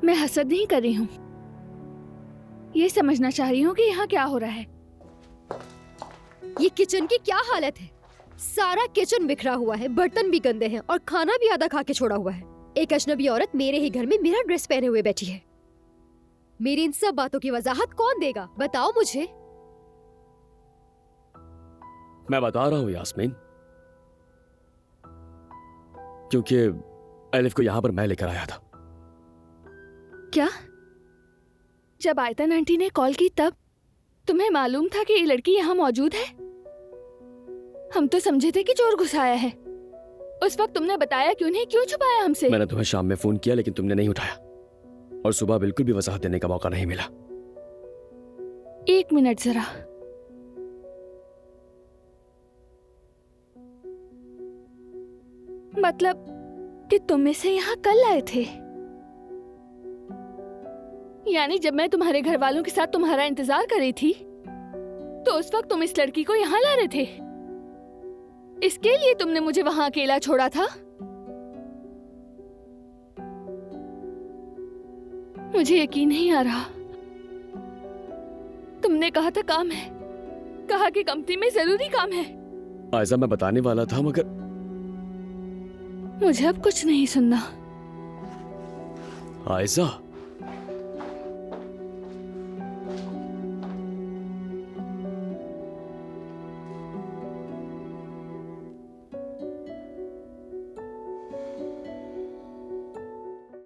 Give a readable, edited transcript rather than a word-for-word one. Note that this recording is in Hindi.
मैं हसद नहीं कर रही हूँ, ये समझना चाह रही हूँ कि यहाँ क्या हो रहा है। ये किचन की क्या हालत है? सारा किचन बिखरा हुआ है, बर्तन भी गंदे हैं और खाना भी आधा खा के छोड़ा हुआ है। एक अजनबी औरत मेरे ही घर में मेरा ड्रेस पहने हुए बैठी है। मेरी इन सब बातों की वजाहत कौन देगा? बताओ मुझे। मैं बता रहा हूँ यास्मीन, क्योंकि एलिफ को यहां पर मैं लेकर आया था। क्या? जब आयतन आंटी ने कॉल की तब तुम्हें मालूम था कि ये लड़की यहाँ मौजूद है? हम तो समझे थे कि चोर घुस आया है। उस वक्त तुमने बताया क्यों नहीं? क्यों छुपाया हमसे? मैंने तुम्हें शाम में फोन किया लेकिन तुमने नहीं उठाया, और सुबह बिल्कुल भी वजाहत देने का मौका नहीं मिला। एक मिनट जरा। मतलब कि तुम इसे यहाँ कल आए थे? यानी जब मैं तुम्हारे घर वालों के साथ तुम्हारा इंतजार कर रही थी तो उस वक्त तुम इस लड़की को यहाँ ला रहे थे? इसके लिए तुमने मुझे वहां अकेला छोड़ा था? मुझे यकीन नहीं आ रहा। तुमने कहा था काम है, कहा कि कंपनी में जरूरी काम है। आयजा, मैं बताने वाला था मगर मुझे अब कुछ नहीं सुनना। आयजा,